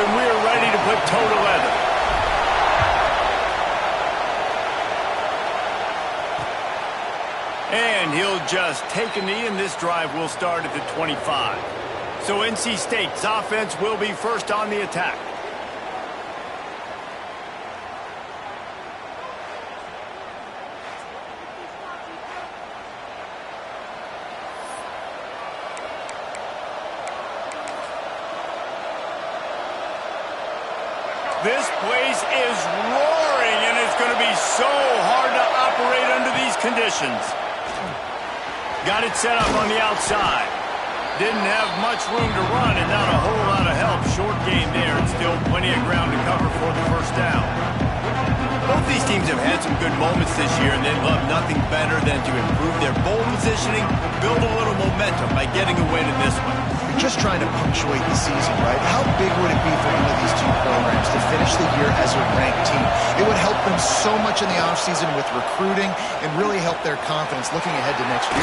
and we are ready to put toe to leather. And he'll just take a knee, and this drive will start at the 25. So NC State's offense will be first on the attack. This place is roaring, and it's going to be so hard to operate under these conditions. Got it set up on the outside. Didn't have much room to run and not a whole lot of help. Short game there, and still plenty of ground to cover for the first down. Both these teams have had some good moments this year, and they'd love nothing better than to improve their bowl positioning, build a little momentum by getting a win in this one. You're just trying to punctuate the season, right? How big would it be for one of these two programs to finish the year as a ranked team? It would help them so much in the offseason with recruiting and really help their confidence looking ahead to next year.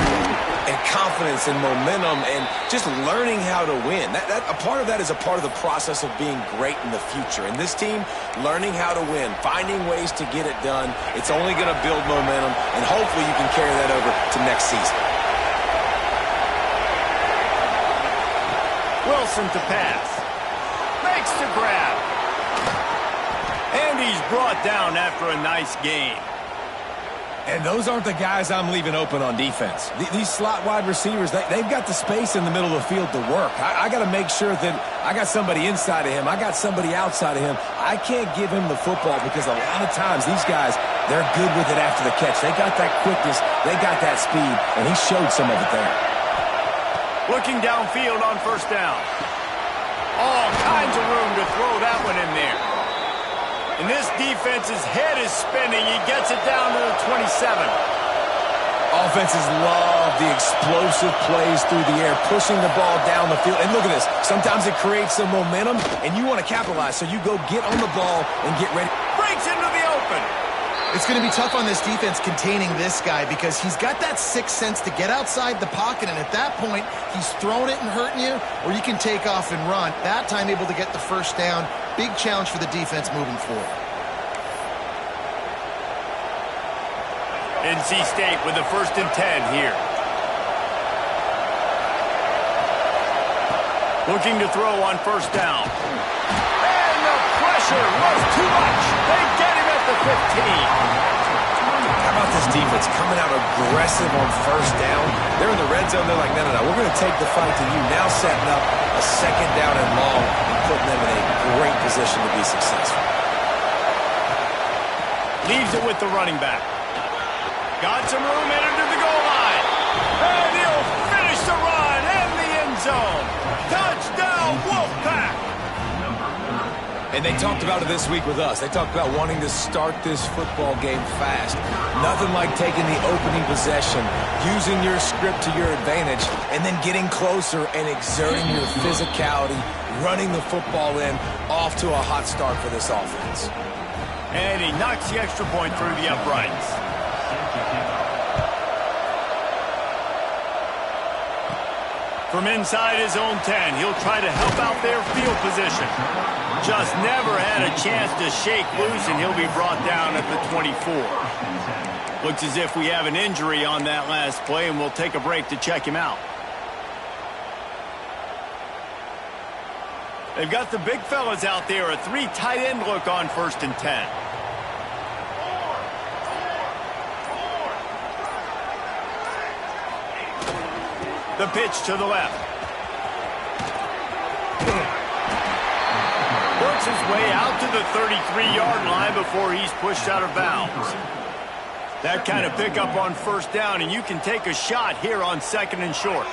And confidence and momentum and just learning how to win. A part of that is a part of the process of being great in the future. And this team, learning how to win, finding ways to get it done, it's only going to build momentum, and hopefully you can carry that over to next season. Wilson to pass. Makes the grab. And he's brought down after a nice gain. And those aren't the guys I'm leaving open on defense. These slot wide receivers, they've got the space in the middle of the field to work. I got to make sure that I got somebody inside of him. I got somebody outside of him. I can't give him the football because a lot of times these guys, they're good with it after the catch. They got that quickness. They got that speed, and he showed some of it there. Looking downfield on first down. All kinds of room to throw that one in there. And this defense's head is spinning. He gets it down to the 27. Offenses love the explosive plays through the air, pushing the ball down the field. And look at this. Sometimes it creates some momentum, and you want to capitalize. So you go get on the ball and get ready. Breaks into the open. It's going to be tough on this defense containing this guy because he's got that sixth sense to get outside the pocket, and at that point, he's throwing it and hurting you, or you can take off and run. That time able to get the first down. Big challenge for the defense moving forward. NC State with the 1st and 10 here. Looking to throw on first down. And the pressure was too much. They get him at the 15. How about this defense coming out aggressive on first down? They're in the red zone. They're like, no, we're going to take the fight to you. Now setting up a second down and long and putting them in a great position to be successful. Leaves it with the running back. Got some room, entered to the goal line. And he'll finish the run in the end zone. Touchdown, Wolfpack! And they talked about it this week with us. They talked about wanting to start this football game fast. Nothing like taking the opening possession, using your script to your advantage, and then getting closer and exerting your physicality, running the football in, off to a hot start for this offense. And he knocks the extra point through the uprights. From inside his own 10, he'll try to help out their field position. Just never had a chance to shake loose, and he'll be brought down at the 24. Looks as if we have an injury on that last play, and we'll take a break to check him out. They've got the big fellas out there, a 3 tight end look on 1st and 10. The pitch to the left. Works his way out to the 33-yard line before he's pushed out of bounds. That kind of pickup on first down, and you can take a shot here on 2nd and short.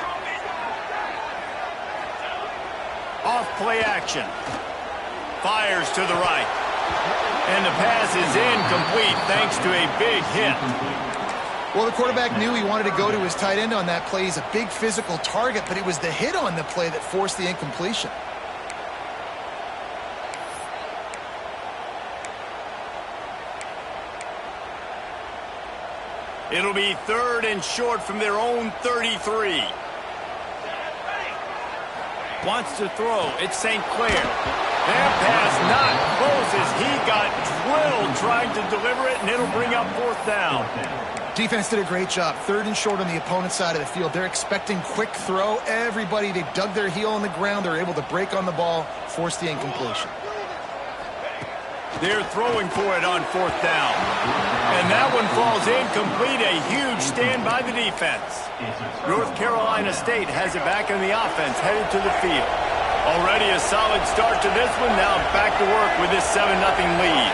Off play action. Fires to the right. And the pass is incomplete thanks to a big hit. Well, the quarterback knew he wanted to go to his tight end on that play. He's a big physical target, but it was the hit on the play that forced the incompletion. It'll be 3rd and short from their own 33. Wants to throw. It's St. Clair. That pass not close as he got drilled trying to deliver it, and it'll bring up 4th down. Defense did a great job. 3rd and short on the opponent's side of the field. They're expecting quick throw. Everybody, they dug their heel on the ground. They're able to break on the ball, force the incompletion. They're throwing for it on 4th down. And that one falls incomplete. A huge stand by the defense. North Carolina State has it back in the offense, headed to the field. Already a solid start to this one. Now back to work with this 7-0 lead.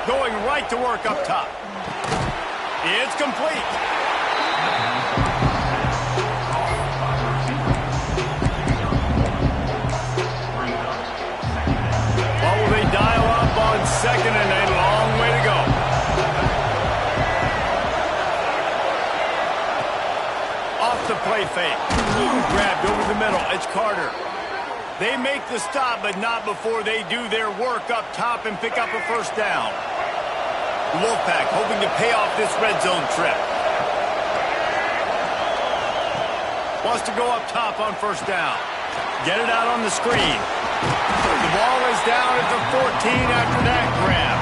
Going right to work up top. It's complete. What will they dial up on 2nd and a long way to go? Off the play fake. Grabbed over the middle. It's Carter. They make the stop, but not before they do their work up top and pick up a 1st down. Wolfpack hoping to pay off this red zone trip. Wants to go up top on 1st down. Get it out on the screen. The ball is down at the 14 after that grab.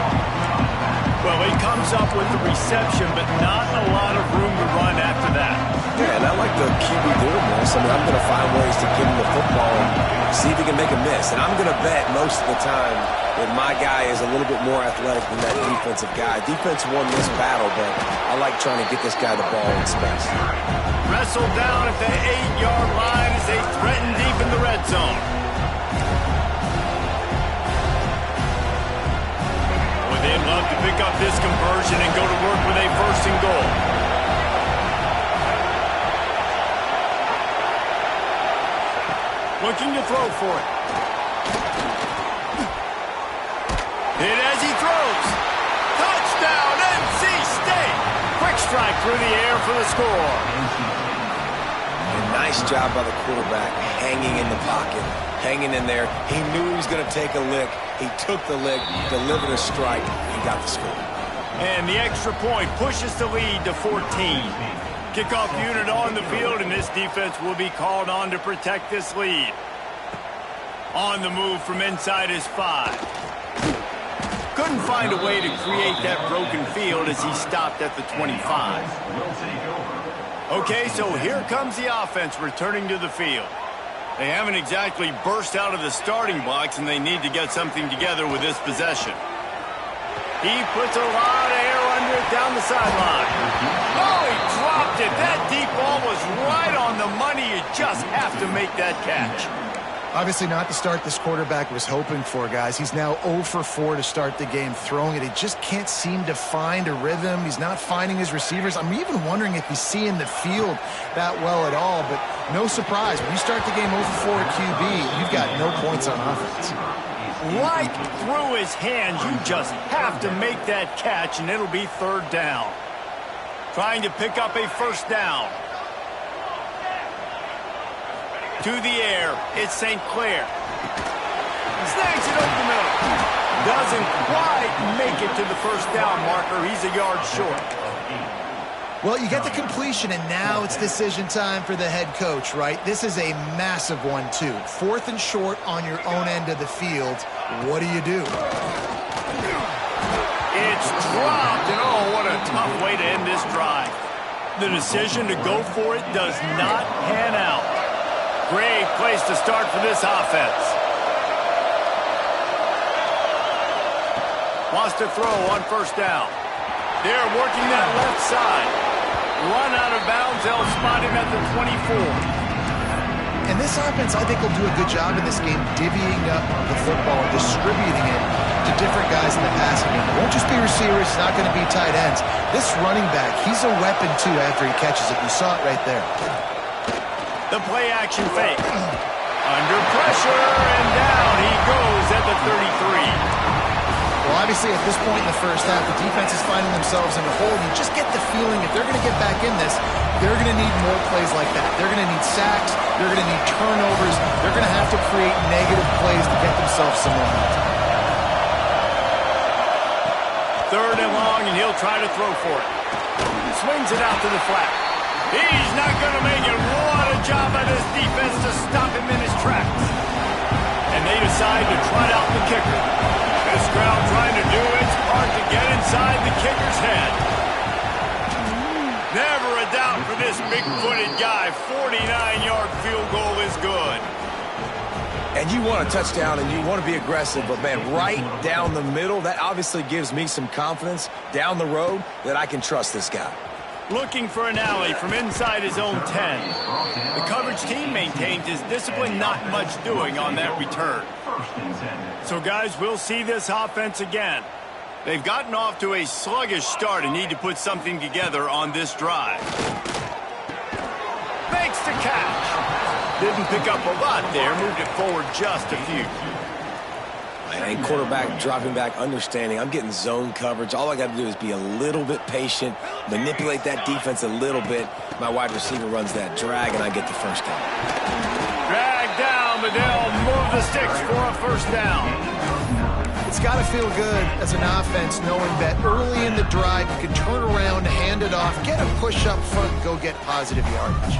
Well, he comes up with the reception, but not a lot of room to run after that. Yeah, and I like the QB doing this. I mean, I'm going to find ways to give him the football and see if he can make a miss. And I'm going to bet most of the time that my guy is a little bit more athletic than that defensive guy. Defense won this battle, but I like trying to get this guy the ball in space. Wrestled down at the 8-yard line as they threaten deep in the red zone. Well, they'd love to pick up this conversion and go to work with a 1st and goal. Looking to throw for it. Hit as he throws. Touchdown, NC State. Quick strike through the air for the score. And nice job by the quarterback, hanging in the pocket, hanging in there. He knew he was going to take a lick. He took the lick, delivered a strike, and got the score. And the extra point pushes the lead to 14. Kickoff unit on the field, and this defense will be called on to protect this lead. On the move from inside his 5. Couldn't find a way to create that broken field as he stopped at the 25. Okay, so here comes the offense returning to the field. They haven't exactly burst out of the starting blocks, and they need to get something together with this possession. He puts a lot of air under it down the sideline. Oh, he dropped it. That deep ball was right on the money. You just have to make that catch. Obviously not the start this quarterback was hoping for, guys. He's now 0 for 4 to start the game throwing it. He just can't seem to find a rhythm. He's not finding his receivers. I'm even wondering if he's seeing the field that well at all, but no surprise. When you start the game 0 for 4 to QB, you've got no points on offense. Right through his hands. You just have to make that catch, and it'll be 3rd down. Trying to pick up a 1st down. To the air, it's St. Clair. Snags it over the middle. Doesn't quite make it to the 1st down marker. He's a yard short. Well, you get the completion, and now it's decision time for the head coach, right? This is a massive one, too. 4th and short on your own end of the field. What do you do? It's dropped, and oh, what a tough way to end this drive. The decision to go for it does not pan out. Great place to start for this offense. Wants to throw on 1st down. They're working that left side. Run out of bounds. They'll spot him at the 24. And this offense, I think, will do a good job in this game divvying up the football and distributing it to different guys in the passing game. It won't just be receivers. It's not going to be tight ends. This running back, he's a weapon, too, after he catches it. You saw it right there. The play-action fake. Under pressure, and down he goes at the 33. Well, obviously, at this point in the first half, the defense is finding themselves in a hole. You just get the feeling if they're going to get back in this, they're going to need more plays like that. They're going to need sacks. They're going to need turnovers. They're going to have to create negative plays to get themselves some momentum. 3rd and long, and he'll try to throw for it. Swings it out to the flat. He's not going to make it. What a job by this defense to stop him in his tracks. And they inside to trot out the kicker. This crowd trying to do its part to get inside the kicker's head. Never a doubt for this big-footed guy. 49-yard field goal is good. And you want a touchdown and you want to be aggressive, but, man, right down the middle, that obviously gives me some confidence down the road that I can trust this guy. Looking for an alley from inside his own 10. The coverage team maintains his discipline, not much doing on that return. So, guys, we'll see this offense again. They've gotten off to a sluggish start and need to put something together on this drive. Makes the catch. Didn't pick up a lot there, moved it forward just a few. Man, quarterback dropping back, understanding. I'm getting zone coverage. All I got to do is be a little bit patient, manipulate that defense a little bit. My wide receiver runs that drag, and I get the first down. Drag down, but they'll move the sticks for a first down. It's got to feel good as an offense knowing that early in the drive you can turn around, hand it off, get a push up front, and go get positive yardage.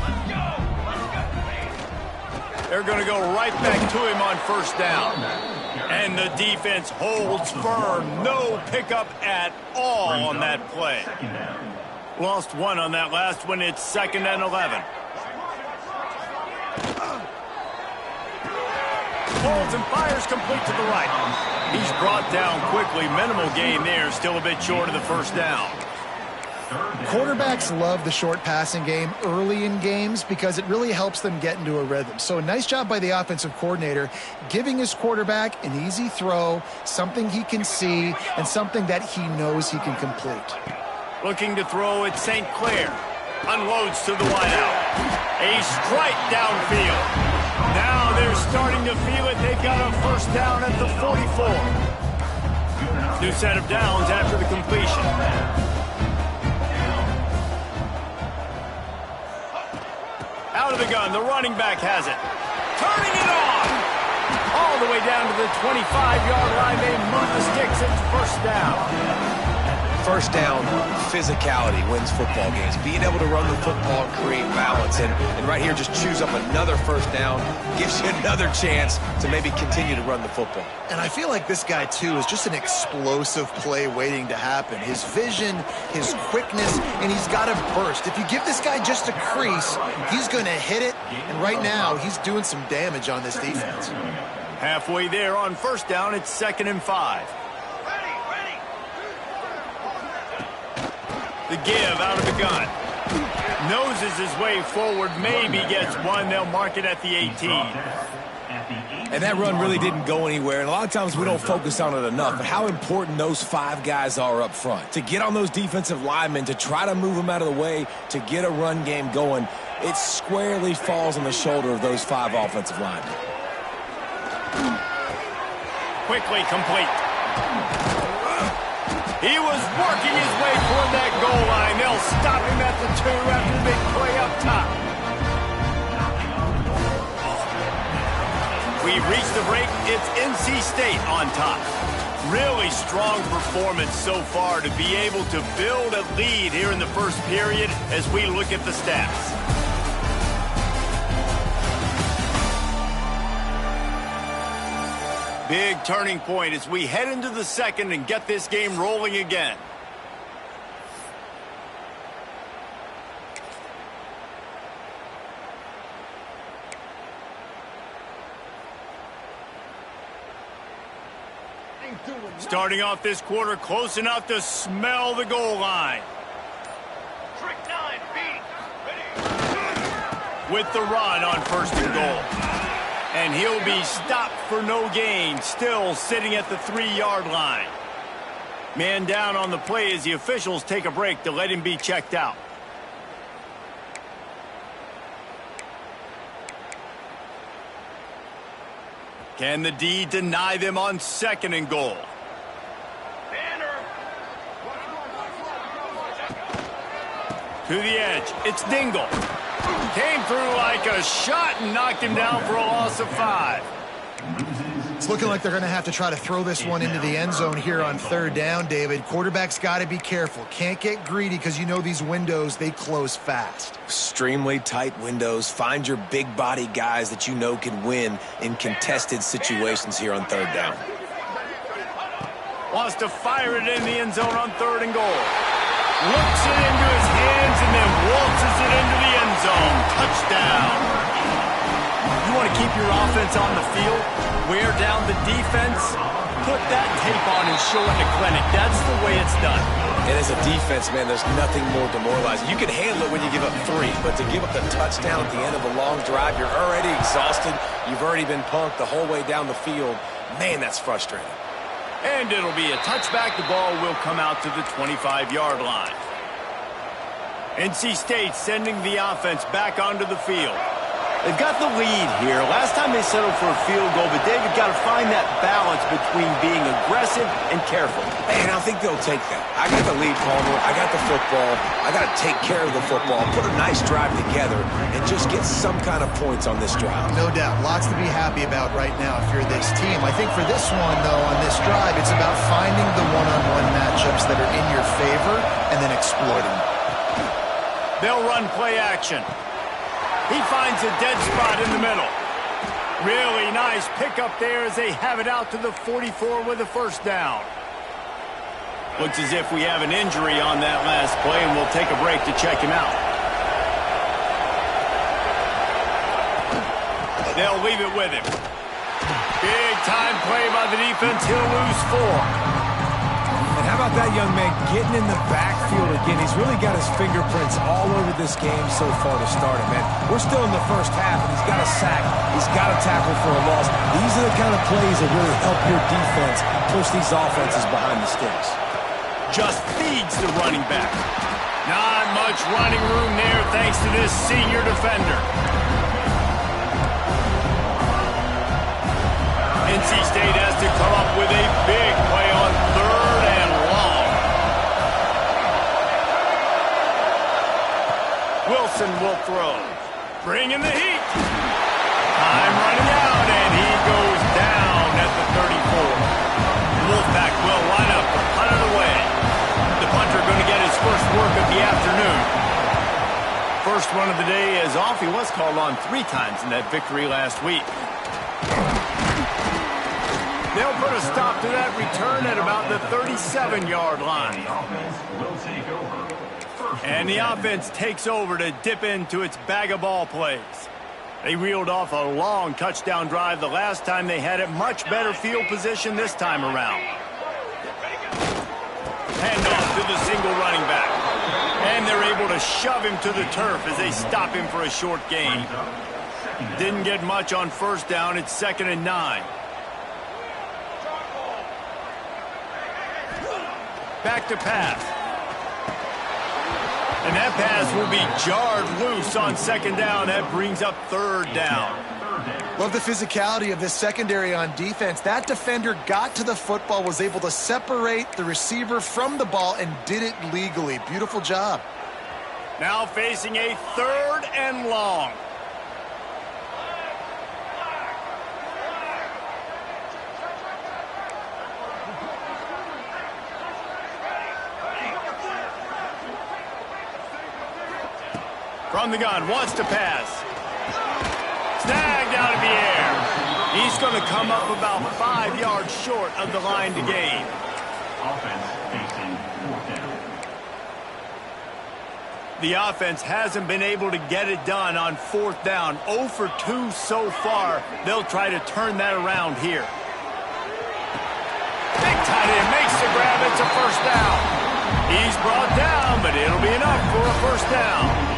They're going to go right back to him on first down. And the defense holds firm. No pickup at all on that play. Lost one on that last one. It's 2nd and 11. Holds and fires complete to the right. He's brought down quickly. Minimal gain there. Still a bit short of the first down. Quarterbacks love the short passing game early in games because it really helps them get into a rhythm. So a nice job by the offensive coordinator giving his quarterback an easy throw, something he can see, and something that he knows he can complete. Looking to throw at St. Clair. Unloads to the wideout. A strike downfield. Now they're starting to feel it. They've got a first down at the 44. New set of downs after the completion. Out of the gun, the running back has it. Turning it on! All the way down to the 25-yard line. They move the sticks. It's first down. First down, physicality wins football games. Being able to run the football and create balance. And right here, just choose up another first down. Gives you another chance to maybe continue to run the football. And I feel like this guy, too, is just an explosive play waiting to happen. His vision, his quickness, and he's got a burst. If you give this guy just a crease, he's going to hit it. And right now, he's doing some damage on this defense. Halfway there on first down, it's 2nd and 5. The give out of the gun. Noses his way forward, maybe gets one. They'll mark it at the 18. And that run really didn't go anywhere. And a lot of times we don't focus on it enough. But how important those 5 guys are up front. To get on those defensive linemen, to try to move them out of the way, to get a run game going, it squarely falls on the shoulder of those 5 offensive linemen. Quickly complete. He was working his way toward that goal line. They'll stop him at the 2 after the big play up top. We reach the break. It's NC State on top. Really strong performance so far to be able to build a lead here in the first period as we look at the stats. Big turning point as we head into the second and get this game rolling again. Starting off this quarter close enough to smell the goal line. Trick 9, beat. Ready. With the run on 1st and goal. And he'll be stopped for no gain, still sitting at the 3-yard line. Man down on the play as the officials take a break to let him be checked out. Can the D deny them on 2nd and goal? To the edge, it's Dingle. Came through like a shot and knocked him down for a loss of 5. It's looking like they're going to have to try to throw this one into the end zone here on third down, David. Quarterback's got to be careful. Can't get greedy because you know these windows, they close fast. Extremely tight windows. Find your big body guys that you know can win in contested situations here on third down. Wants to fire it in the end zone on third and goal. Looks it into his hands and then waltzes it into the end zone. Touchdown. You want to keep your offense on the field? Wear down the defense? Put that tape on and show it in the clinic. That's the way it's done. And as a defense, man, there's nothing more demoralizing. You can handle it when you give up 3, but to give up the touchdown at the end of a long drive, you're already exhausted. You've already been punked the whole way down the field. Man, that's frustrating. And it'll be a touchback. The ball will come out to the 25-yard line. NC State sending the offense back onto the field. They've got the lead here. Last time they settled for a field goal, but David got to find that balance between being aggressive and careful. And I think they'll take that. I got the lead, Palmer. I got the football. I got to take care of the football, put a nice drive together, and just get some kind of points on this drive. No doubt. Lots to be happy about right now if you're this team. I think for this one, though, on this drive, it's about finding the one-on-one matchups that are in your favor and then exploiting them. They'll run play action. He finds a dead spot in the middle. Really nice pickup there as they have it out to the 44 with a first down. Looks as if we have an injury on that last play, and we'll take a break to check him out. They'll leave it with him. Big time play by the defense. He'll lose 4. And how about that young man getting in the backfield again? He's really got his fingerprints all over this game so far to start it, man. We're still in the first half, and he's got a sack. He's got a tackle for a loss. These are the kind of plays that really help your defense push these offenses behind the sticks. Just feeds the running back. Not much running room there thanks to this senior defender. NC State has to come up with a big play on third and long. Wilson will throw. Bringing the heat. Time running out, and he goes down at the 34. The Wolfpack will line up to punt it away. The punter going to get his first work of the afternoon. First run of the day is off. He was called on 3 times in that victory last week. They'll put a stop to that return at about the 37-yard line. And the offense takes over to dip into its bag of ball plays. They reeled off a long touchdown drive the last time they had it. Much better field position this time around. Handoff to the single running back. And they're able to shove him to the turf as they stop him for a short gain. Didn't get much on first down. It's 2nd and 9. Back to pass. And that pass will be jarred loose on 2nd down. That brings up 3rd down. Love the physicality of this secondary on defense. That defender got to the football, was able to separate the receiver from the ball, and did it legally. Beautiful job. Now facing a 3rd and long. From the gun, wants to pass. Snagged out of the air. He's going to come up about 5 yards short of the line to gain. The offense hasn't been able to get it done on 4th down. 0 for 2 so far. They'll try to turn that around here. Big tight end makes the grab. It's a first down. He's brought down, but it'll be enough for a first down.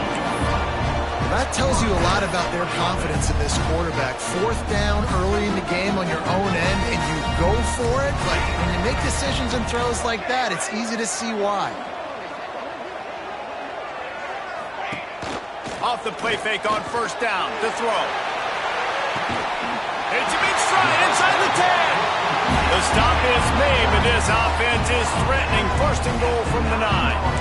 That tells you a lot about their confidence in this quarterback. 4th down early in the game on your own end, and you go for it, but when you make decisions and throws like that, it's easy to see why. Off the play fake on first down to throw. It's a big stride inside the 10. The stop is made, but this offense is threatening 1st and goal from the 9.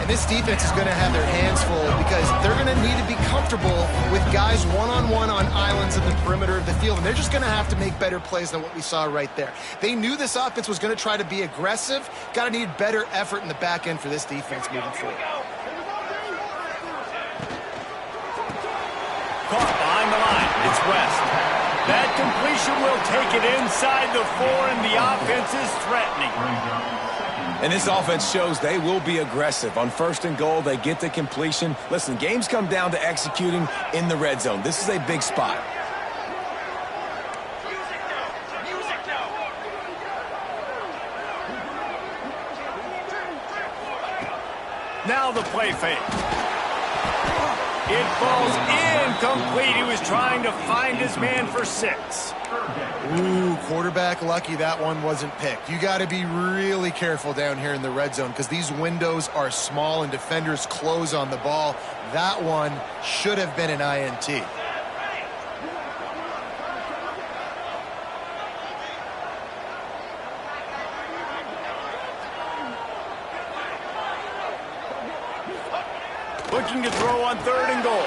And this defense is going to have their hands full because they're going to need to be comfortable with guys one-on-one on islands in the perimeter of the field. And they're just going to have to make better plays than what we saw right there. They knew this offense was going to try to be aggressive. Got to need better effort in the back end for this defense moving forward. Caught behind the line. It's West. That completion will take it inside the 4, and the offense is threatening. And this offense shows they will be aggressive. On 1st and goal, they get the completion. Listen, games come down to executing in the red zone. This is a big spot. Now the play fake. It falls incomplete. He was trying to find his man for 6. Ooh, quarterback lucky that one wasn't picked. You got to be really careful down here in the red zone because these windows are small and defenders close on the ball. That one should have been an INT. Looking to throw on 3rd and goal.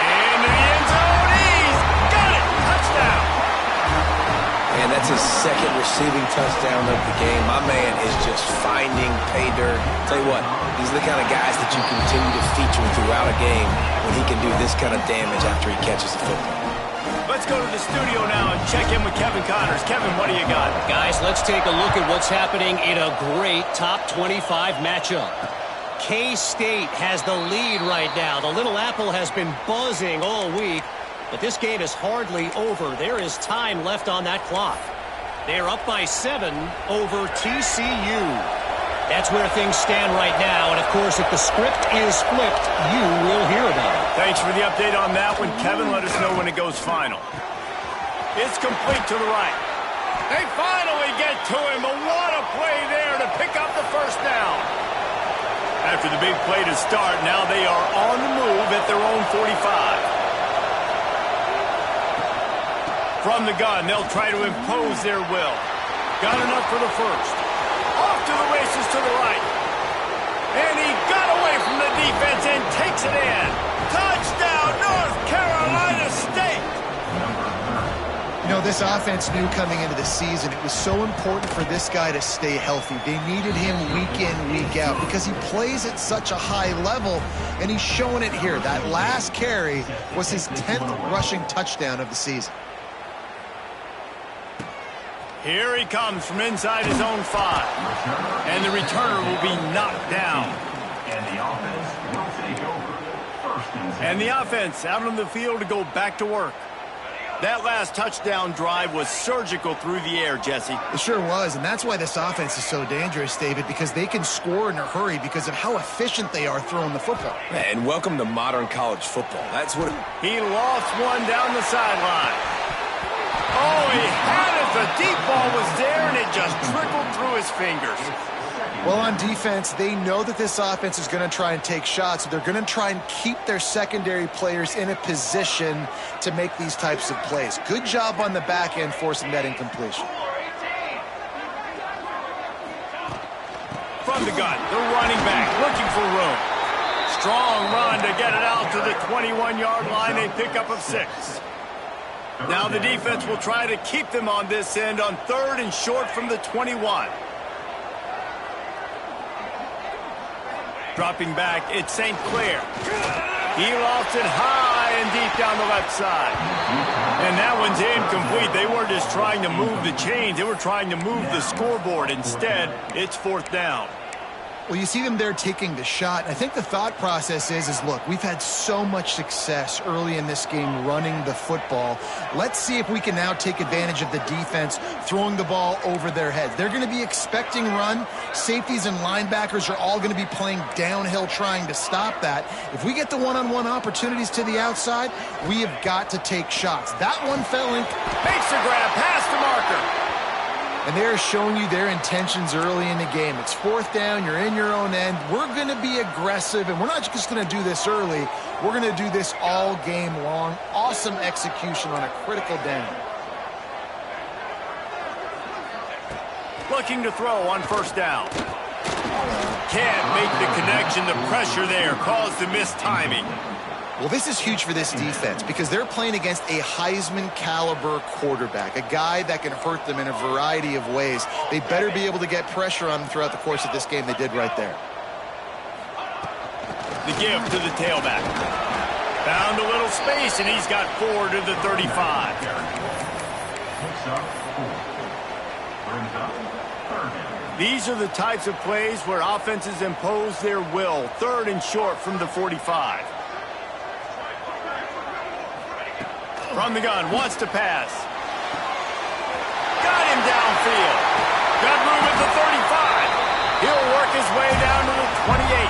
Into the end zone. He's got it. Touchdown. And that's his 2nd receiving touchdown of the game. My man is just finding pay dirt. Tell you what, these are the kind of guys that you continue to feature throughout a game when he can do this kind of damage after he catches the football. Let's go to the studio now and check in with Kevin Connors. Kevin, what do you got? Guys, let's take a look at what's happening in a great top 25 matchup. K-State has the lead right now. The Little Apple has been buzzing all week, but this game is hardly over. There is time left on that clock. They're up by 7 over TCU. That's where things stand right now, and of course, if the script is flipped, you will hear about it. Thanks for the update on that one, Kevin. Let us know when it goes final. It's complete to the right. They finally get to him, but what a play there to pick up the 1st down. After the big play to start, now they are on the move at their own 45. From the gun, they'll try to impose their will. Got enough for the 1st. Off to the races to the right. And he got away from the defense and takes it in. Touchdown, North Carolina State! You know, this offense knew coming into the season it was so important for this guy to stay healthy. They needed him week in, week out because he plays at such a high level, and he's showing it here. That last carry was his 10th rushing touchdown of the season. Here he comes from inside his own 5. And the returner will be knocked down. And the offense out on the field to go back to work. That last touchdown drive was surgical through the air, Jesse. It sure was, and that's why this offense is so dangerous, David, because they can score in a hurry because of how efficient they are throwing the football. And welcome to modern college football. That's what He lost one down the sideline. Oh, he had it. The deep ball was there, and it just trickled through his fingers. Well, on defense, they know that this offense is going to try and take shots. So they're going to try and keep their secondary players in a position to make these types of plays. Good job on the back end forcing that incompletion. From the gun, the running back looking for room. Strong run to get it out to the 21-yard line. A pickup of 6. Now the defense will try to keep them on this end on 3rd and short from the 21. Dropping back, it's St. Clair. He lost it high and deep down the left side. And that one's incomplete. They weren't just trying to move the chains. They were trying to move the scoreboard. Instead, it's 4th down. Well, you see them there taking the shot. I think the thought process is look, we've had so much success early in this game running the football. Let's see if we can now take advantage of the defense throwing the ball over their heads. They're going to be expecting run. Safeties and linebackers are all going to be playing downhill trying to stop that. If we get the one-on-one opportunities to the outside, we have got to take shots. That one fell in. Makes the grab, past the marker. And they're showing you their intentions early in the game. It's 4th down. You're in your own end. We're going to be aggressive, and we're not just going to do this early. We're going to do this all game long. Awesome execution on a critical down. Looking to throw on 1st down. Can't make the connection. The pressure there caused the missed timing. Well, this is huge for this defense because they're playing against a Heisman-caliber quarterback, a guy that can hurt them in a variety of ways. They better be able to get pressure on them throughout the course of this game. They did right there. The give to the tailback. Found a little space, and he's got 4 to the 35. These are the types of plays where offenses impose their will. 3rd and short from the 45. From the gun, wants to pass. Got him downfield. Got room at the 35. He'll work his way down to the 28.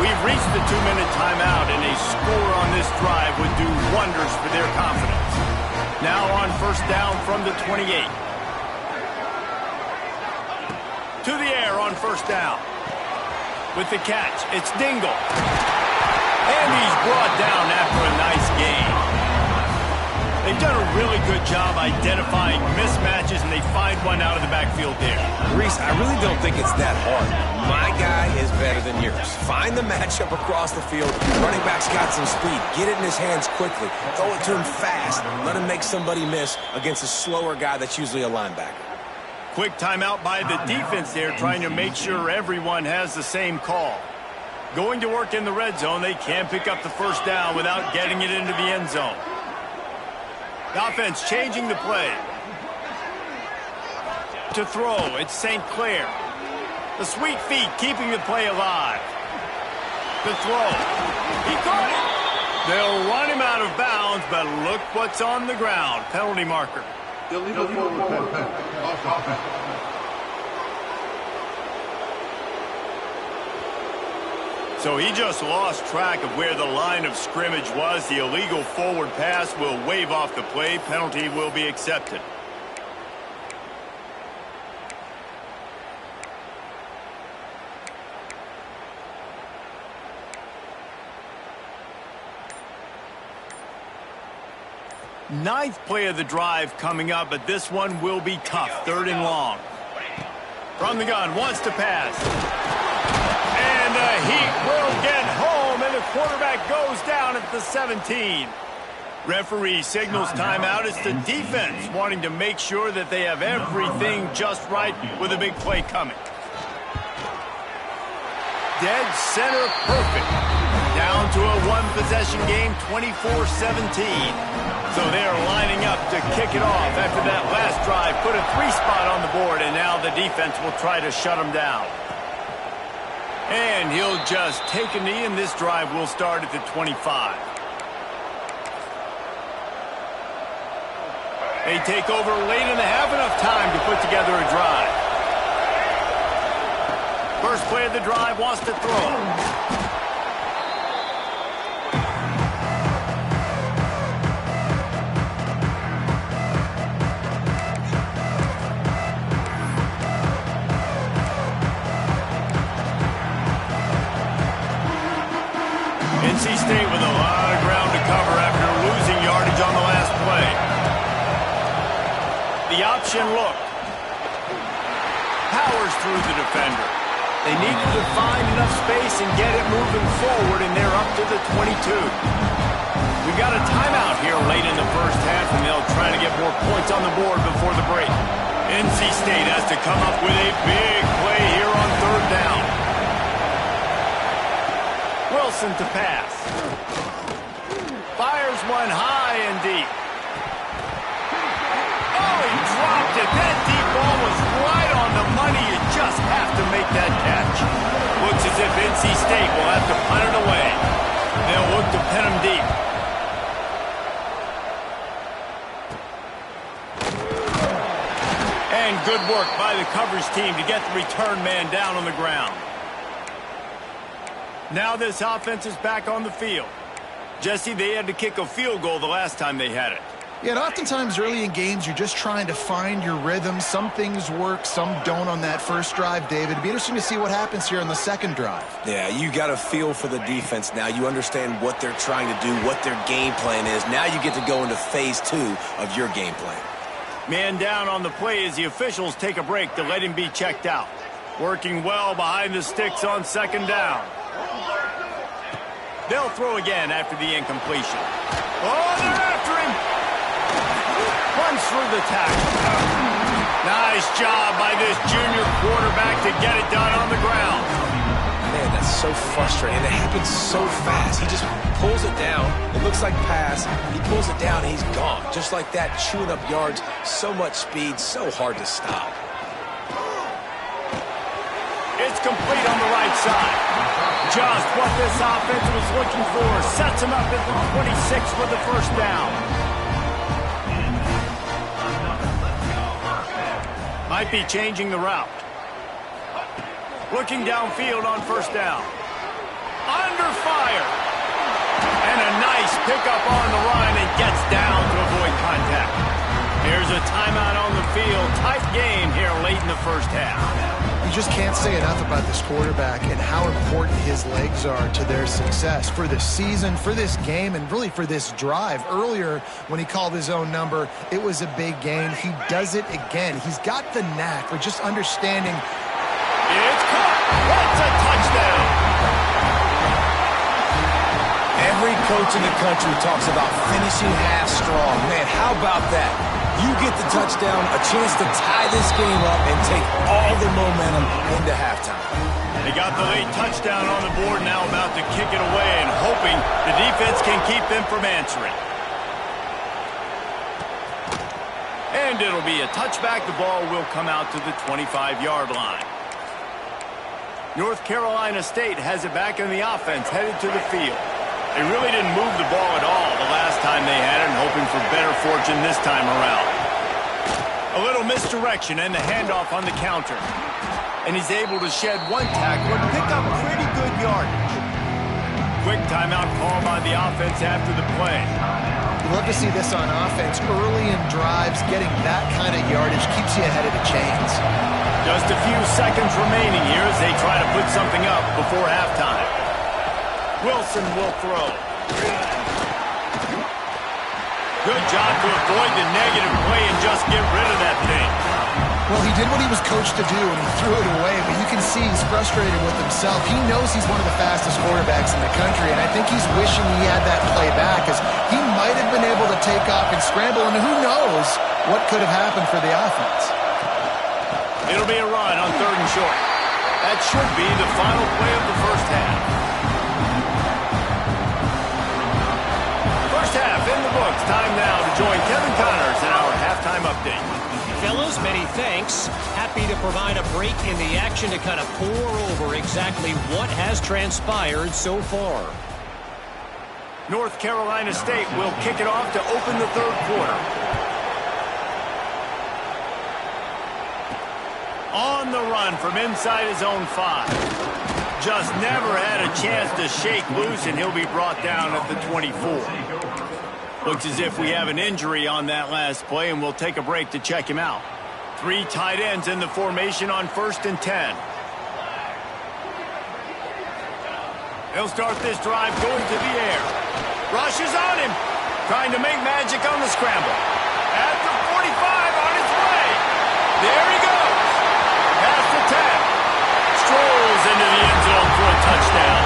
We've reached the 2-minute timeout, and a score on this drive would do wonders for their confidence. Now on 1st down from the 28. To the air on 1st down. With the catch, it's Dingle. And he's brought down after a nice gain. They've done a really good job identifying mismatches, and they find one out of the backfield there. Reese, I really don't think it's that hard. My guy is better than yours. Find the matchup across the field. Running back's got some speed. Get it in his hands quickly. Throw it to him fast. Let him make somebody miss against a slower guy that's usually a linebacker. Quick timeout by the defense there, trying to make sure everyone has the same call. Going to work in the red zone, they can't pick up the 1st down without getting it into the end zone. The offense changing the play. To throw, it's St. Clair. The sweet feet keeping the play alive. The throw. He caught it. They'll run him out of bounds, but look what's on the ground. Penalty marker. Illegal forward off offense. So he just lost track of where the line of scrimmage was. The illegal forward pass will wave off the play. Penalty will be accepted. Ninth play of the drive coming up, but this one will be tough. 3rd and long. From the gun, wants to pass. And the Heat will get home, and the quarterback goes down at the 17. Referee signals timeout. It's the defense wanting to make sure that they have everything just right with a big play coming. Dead center perfect. Down to a 1-possession game, 24-17. So they're lining up to kick it off after that last drive. Put a 3-spot on the board, and now the defense will try to shut them down. And he'll just take a knee, and this drive will start at the 25. They take over late and they have enough time to put together a drive. First play of the drive, wants to throw. NC State with a lot of ground to cover after losing yardage on the last play. The option look. Powers through the defender. They needed to find enough space and get it moving forward, and they're up to the 22. We've got a timeout here late in the first half, and they'll try to get more points on the board before the break. NC State has to come up with a big play here on 3rd down. Wilson to pass. Fires one high and deep. Oh, he dropped it. That deep ball was right on the money. You just have to make that catch. Looks as if NC State will have to punt it away. They'll look to pin him deep. And good work by the coverage team to get the return man down on the ground. Now this offense is back on the field. Jesse, they had to kick a field goal the last time they had it. Yeah, and oftentimes early in games, you're just trying to find your rhythm. Some things work, some don't on that first drive, David. It'd be interesting to see what happens here on the second drive. Yeah, you got a feel for the defense now. You understand what they're trying to do, what their game plan is. Now you get to go into phase 2 of your game plan. Man down on the play as the officials take a break to let him be checked out. Working well behind the sticks on second down. They'll throw again after the incompletion. Oh, they're after him. Runs through the tackle. Nice job by this junior quarterback to get it done on the ground. Man, that's so frustrating. It happens so fast. He just pulls it down. It looks like pass. He pulls it down, and he's gone. Just like that, chewing up yards. So much speed, so hard to stop. It's complete on the right side. Just what this offense was looking for. Sets him up at the 26 for the first down. Might be changing the route. Looking downfield on first down. Under fire. And a nice pickup on the run and gets down to avoid contact. Here's a timeout on the field. Tight game here late in the first half. You just can't say enough about this quarterback and how important his legs are to their success for this season, for this game, and really for this drive. Earlier, when he called his own number, it was a big gain. He does it again. He's got the knack for just understanding. It's caught. That's a touchdown. Every coach in the country talks about finishing half strong. Man, how about that? You get the touchdown, a chance to tie this game up and take all the momentum into halftime. They got the late touchdown on the board, now about to kick it away and hoping the defense can keep them from answering. And it'll be a touchback. The ball will come out to the 25-yard line. North Carolina State has it back in the offense, headed to the field. They really didn't move the ball at all the last time they had it, and hoping for better fortune this time around. A little misdirection and the handoff on the counter. And he's able to shed one tackle and pick up pretty good yardage. Quick timeout call by the offense after the play. You love to see this on offense. Early in drives, getting that kind of yardage keeps you ahead of the chains. Just a few seconds remaining here as they try to put something up before halftime. Wilson will throw. Good job to avoid the negative play and just get rid of that thing. Well, he did what he was coached to do, and he threw it away, but you can see he's frustrated with himself. He knows he's one of the fastest quarterbacks in the country, and I think he's wishing he had that play back, as he might have been able to take off and scramble, and who knows what could have happened for the offense. It'll be a run on 3rd and short. That should be the final play of the first half. First half in the books. Time now to join Kevin Connors in our halftime update. Fellas, many thanks. Happy to provide a break in the action to kind of pour over exactly what has transpired so far. North Carolina State will kick it off to open the 3rd quarter. On the run from inside his own 5. Just never had a chance to shake loose, and he'll be brought down at the 24. Looks as if we have an injury on that last play, and we'll take a break to check him out. 3 tight ends in the formation on 1st and 10. He'll start this drive going to the air. Rush is on him. Trying to make magic on the scramble. At the 45 on his way. There he goes. Past the 10. Strolls into the end zone for a touchdown.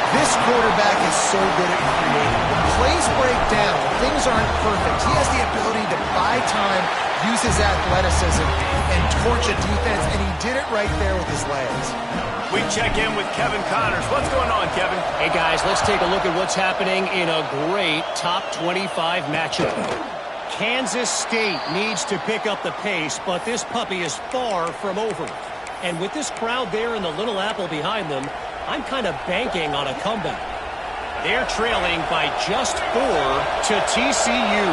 This quarterback is so good at creating. When plays break down, things aren't perfect. He has the ability to buy time, use his athleticism, and torch a defense, and he did it right there with his legs. We check in with Kevin Connors. What's going on, Kevin? Hey, guys, let's take a look at what's happening in a great top 25 matchup. Kansas State needs to pick up the pace, but this puppy is far from over. And with this crowd there and the Little Apple behind them, I'm kind of banking on a comeback. They're trailing by just 4 to TCU.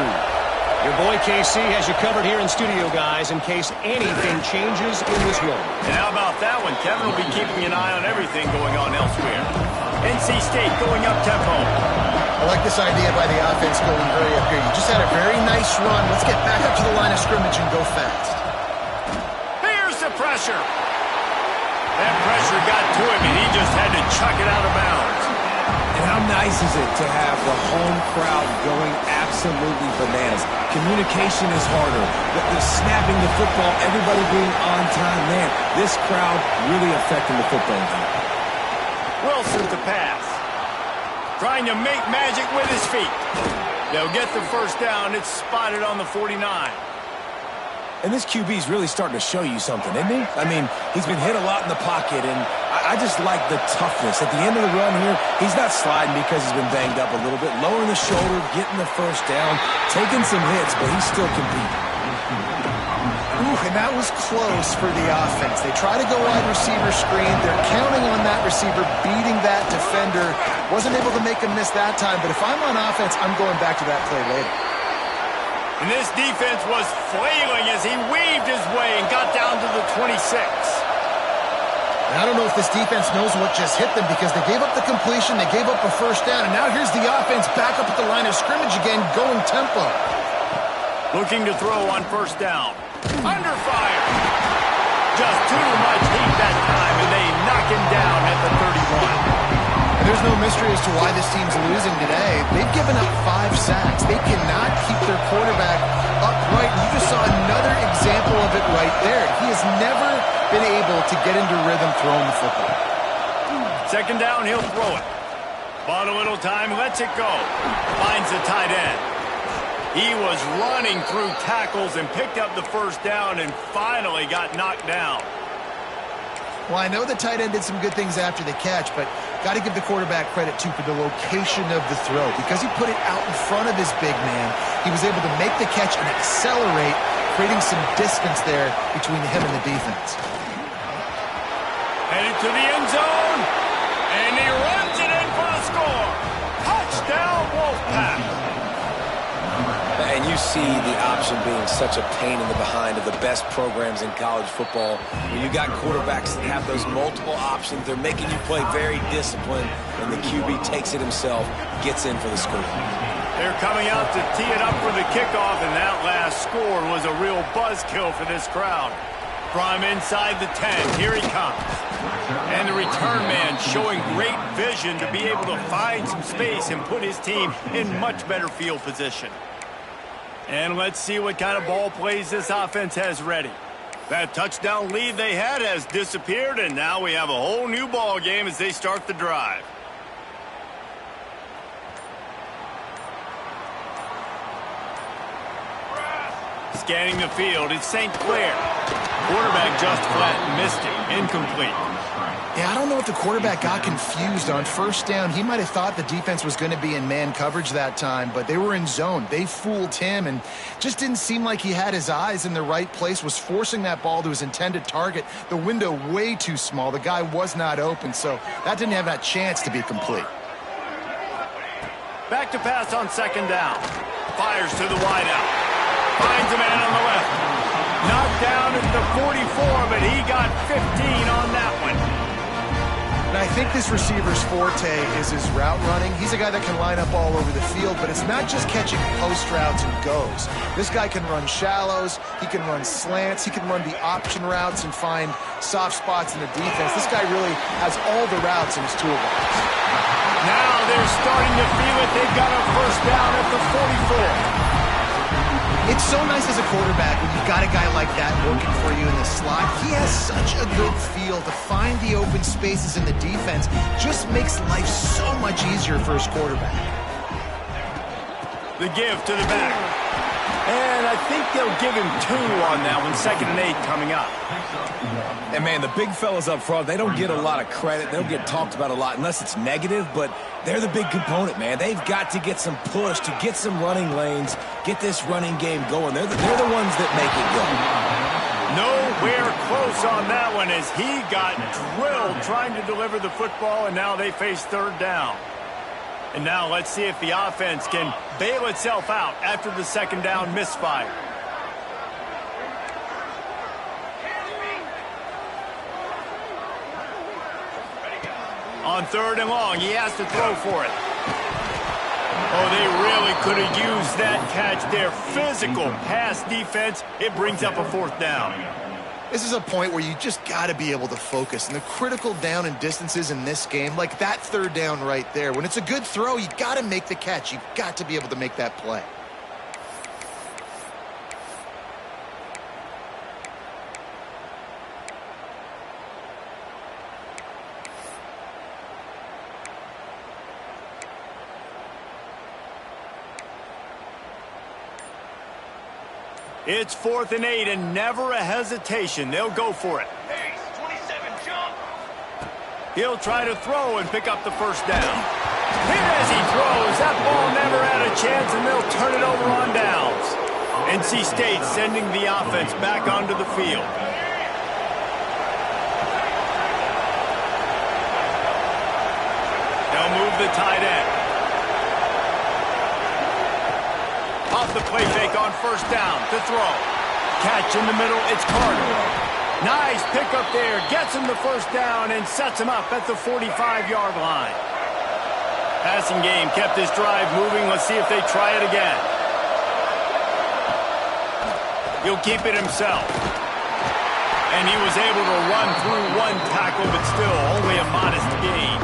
Your boy KC has you covered here in studio, guys, in case anything changes in this one. And how about that one? Kevin will be keeping an eye on everything going on elsewhere. NC State going up tempo. I like this idea by the offense going very up here. You just had a very nice run. Let's get back up to the line of scrimmage and go fast. Here's the pressure. That pressure got to him, and he just had to chuck it out of bounds. And how nice is it to have the home crowd going absolutely bananas? Communication is harder. The snapping the football, everybody being on time. Man, this crowd really affecting the football game. Wilson to pass. Trying to make magic with his feet. They'll get the first down. It's spotted on the 49. And this QB's really starting to show you something, isn't he? I mean, he's been hit a lot in the pocket, and I just like the toughness. At the end of the run here, he's not sliding because he's been banged up a little bit. Lowering the shoulder, getting the first down, taking some hits, but he's still competing. Ooh, and that was close for the offense. They try to go wide receiver screen. They're counting on that receiver beating that defender. Wasn't able to make him miss that time, but if I'm on offense, I'm going back to that play later. And this defense was flailing as he weaved his way and got down to the 26. And I don't know if this defense knows what just hit them because they gave up the completion, they gave up a first down, and now here's the offense back up at the line of scrimmage again, going tempo. Looking to throw on first down. Under fire. Just too much heat that time, and they knock him down at the 31. There's no mystery as to why this team's losing today. They've given up 5 sacks. They cannot keep their quarterback upright. You just saw another example of it right there. He has never been able to get into rhythm throwing the football. Second down, he'll throw it. Bought a little time, lets it go. Finds the tight end. He was running through tackles and picked up the first down and finally got knocked down. Well, I know the tight end did some good things after the catch, but got to give the quarterback credit, too, for the location of the throw. Because he put it out in front of his big man, he was able to make the catch and accelerate, creating some distance there between him and the defense. Headed to the end zone, and he runs it in for the score. Touchdown, Wolfpack. And you see the option being such a pain in the behind of the best programs in college football. When you got quarterbacks that have those multiple options, they're making you play very disciplined, and the QB takes it himself, gets in for the score. They're coming out to tee it up for the kickoff, and that last score was a real buzzkill for this crowd. From inside the 10, here he comes. And the return man showing great vision to be able to find some space and put his team in much better field position. And let's see what kind of ball plays this offense has ready. That touchdown lead they had has disappeared, and now we have a whole new ball game as they start the drive. Scanning the field, it's St. Clair. Quarterback just flat missed it. Incomplete. Yeah, I don't know if the quarterback got confused on first down. He might have thought the defense was going to be in man coverage that time, but they were in zone. They fooled him and just didn't seem like he had his eyes in the right place, was forcing that ball to his intended target. The window way too small. The guy was not open, so that didn't have that chance to be complete. Back to pass on second down. Fires to the wideout. Finds a man on the left. Knocked down at the 44, but he got 15 on that one. And I think this receiver's forte is his route running. He's a guy that can line up all over the field, but it's not just catching post routes and goes. This guy can run shallows, he can run slants, he can run the option routes and find soft spots in the defense. This guy really has all the routes in his toolbox. Now they're starting to feel it. They've got a first down at the 44. It's so nice as a quarterback when you've got a guy like that working for you in the slot. He has such a good feel to find the open spaces in the defense. Just makes life so much easier for his quarterback. The give to the back. And I think they'll give him 2 on that one. 2nd and 8 coming up. And, man, the big fellas up front, they don't get a lot of credit. They don't get talked about a lot unless it's negative, but they're the big component, man. They've got to get some push to get some running lanes, get this running game going. They're the ones that make it go. Nowhere close on that one as he got drilled trying to deliver the football, and now they face third down. And now let's see if the offense can bail itself out after the second down misfire. On 3rd and long, he has to throw for it. Oh, they really could have used that catch there. Physical pass defense. It brings up a 4th down. This is a point where you just got to be able to focus. And the critical down and distances in this game, like that third down right there, when it's a good throw, you got to make the catch. You've got to be able to make that play. It's 4th and 8 and never a hesitation. They'll go for it. Hey, 27, jump! He'll try to throw and pick up the first down. Hit as he throws. That ball never had a chance, and they'll turn it over on downs. NC State sending the offense back onto the field. They'll move the tight end. Off the play fake on first down to throw. Catch in the middle, it's Carter. Nice pickup there, gets him the first down and sets him up at the 45-yard line. Passing game kept this drive moving. Let's see if they try it again. He'll keep it himself. And he was able to run through one tackle, but still only a modest gain.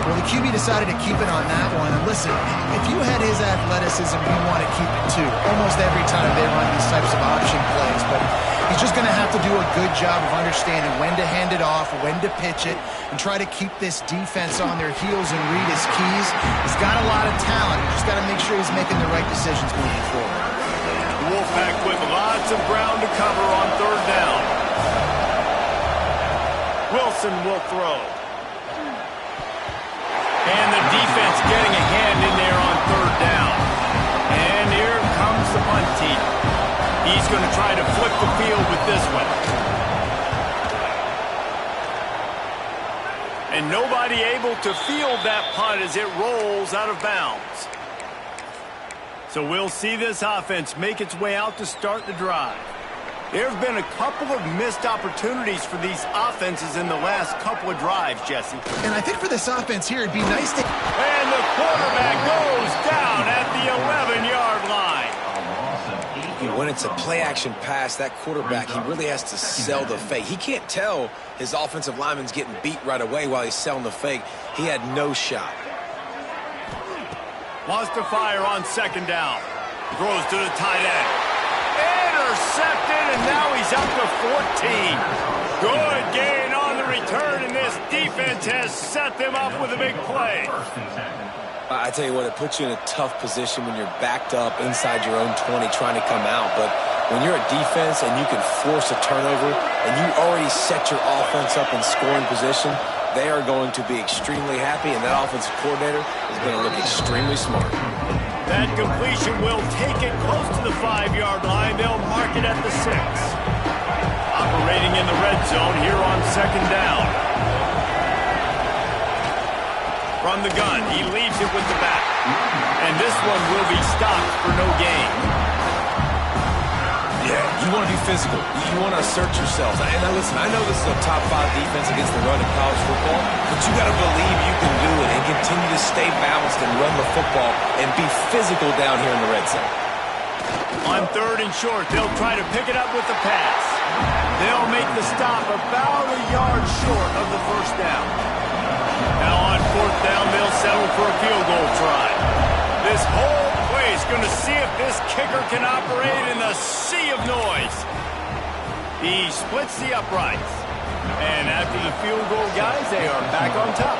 Well, the QB decided to keep it on that one. And listen, if you had his athleticism, you want to keep it too. Almost every time they run these types of option plays. But he's just going to have to do a good job of understanding when to hand it off, when to pitch it, and try to keep this defense on their heels and read his keys. He's got a lot of talent. You just got to make sure he's making the right decisions moving forward. The Wolfpack with lots of ground to cover on third down. Wilson will throw. And the defense getting a hand in there on third down. And here comes the punt team. He's going to try to flip the field with this one. And nobody able to field that punt as it rolls out of bounds. So we'll see this offense make its way out to start the drive. There have been a couple of missed opportunities for these offenses in the last couple of drives, Jesse. And I think for this offense here, it'd be nice to... And the quarterback goes down at the 11-yard line. When it's a play-action pass, that quarterback, he really has to sell the fake. He can't tell his offensive lineman's getting beat right away while he's selling the fake. He had no shot. Wants to fire on second down. Throws to the tight end. Intercepted, and now he's up to 14. Good gain on the return, and this defense has set them up with a big play. I tell you what, it puts you in a tough position when you're backed up inside your own 20 trying to come out. But when you're a defense and you can force a turnover and you already set your offense up in scoring position, they are going to be extremely happy, and that offensive coordinator is going to look extremely smart. That completion will take it close to the 5-yard line. They'll mark it at the 6. Operating in the red zone here on second down. From the gun, he leaves it with the back. And this one will be stopped for no gain. Yeah, you want to be physical. You want to assert yourselves. And now listen, I know this is a top 5 defense against the run in college football, but you got to believe you can do it and continue to stay balanced and run the football and be physical down here in the red zone. On third and short, they'll try to pick it up with the pass. They'll make the stop about a yard short of the first down. Now on fourth down, they'll settle for a field goal try. This whole play is going to see if this kicker can operate in the sea of noise. He splits the uprights. And after the field goal, guys, they are back on top.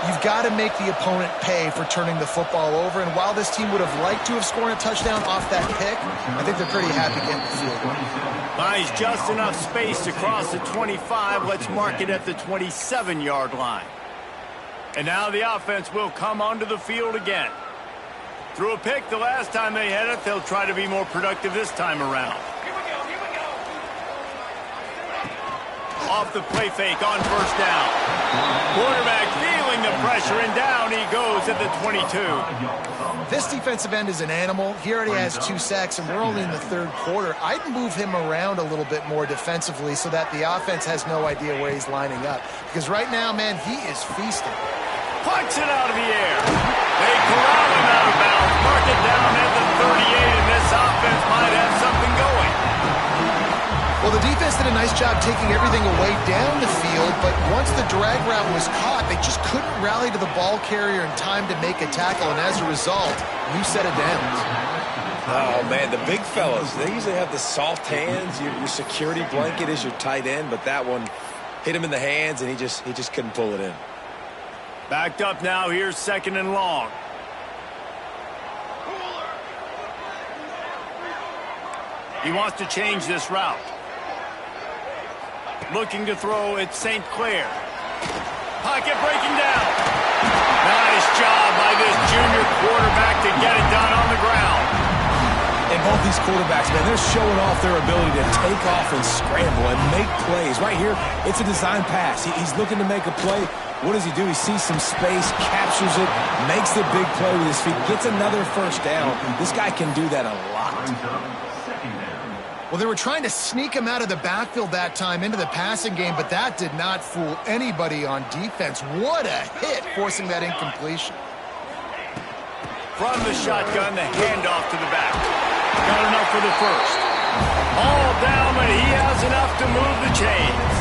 You've got to make the opponent pay for turning the football over. And while this team would have liked to have scored a touchdown off that pick, I think they're pretty happy getting the field goal. Buys just enough space to cross the 25. Let's mark it at the 27-yard line. And now the offense will come onto the field again. Threw a pick the last time they had it. They'll try to be more productive this time around. Off the play fake on first down. Quarterback feeling the pressure, and down he goes at the 22. This defensive end is an animal. He already has 2 sacks, and we're only in the third quarter. I'd move him around a little bit more defensively so that the offense has no idea where he's lining up. Because right now, man, he is feasting. Punts it out of the air. They corral him out of bounds. Mark it down at the 38, and this offense might have something going. did a nice job taking everything away down the field, but once the drag route was caught, they just couldn't rally to the ball carrier in time to make a tackle, and as a result, new set of downs. Oh, man, the big fellas, they usually have the soft hands. Your security blanket is your tight end, but that one hit him in the hands, and he just couldn't pull it in. Backed up now. Here's 2nd and long. He wants to change this route. Looking to throw at St. Clair. Pocket breaking down. Nice job by this junior quarterback to get it done on the ground. And both these quarterbacks, man, they're showing off their ability to take off and scramble and make plays. Right here, it's a design pass. He's looking to make a play. What does he do? He sees some space, captures it, makes the big play with his feet, gets another first down. This guy can do that a lot. Well, they were trying to sneak him out of the backfield that time into the passing game, but that did not fool anybody on defense. What a hit, forcing that incompletion. From the shotgun, the handoff to the back. Got enough for the first. All down, but he has enough to move the chains.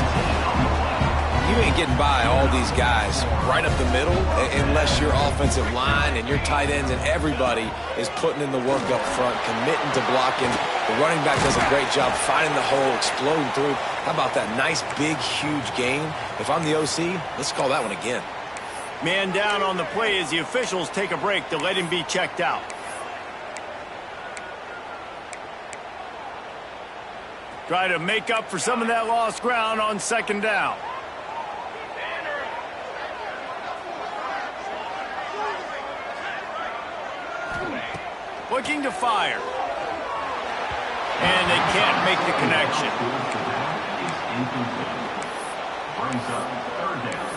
You ain't getting by all these guys right up the middle unless your offensive line and your tight ends and everybody is putting in the work up front, committing to blocking. The running back does a great job finding the hole, exploding through. How about that nice, big, huge gain? If I'm the OC, let's call that one again. Man down on the play as the officials take a break to let him be checked out. Try to make up for some of that lost ground on 2nd down. Looking to fire. And they can't make the connection. Brings up 3rd down.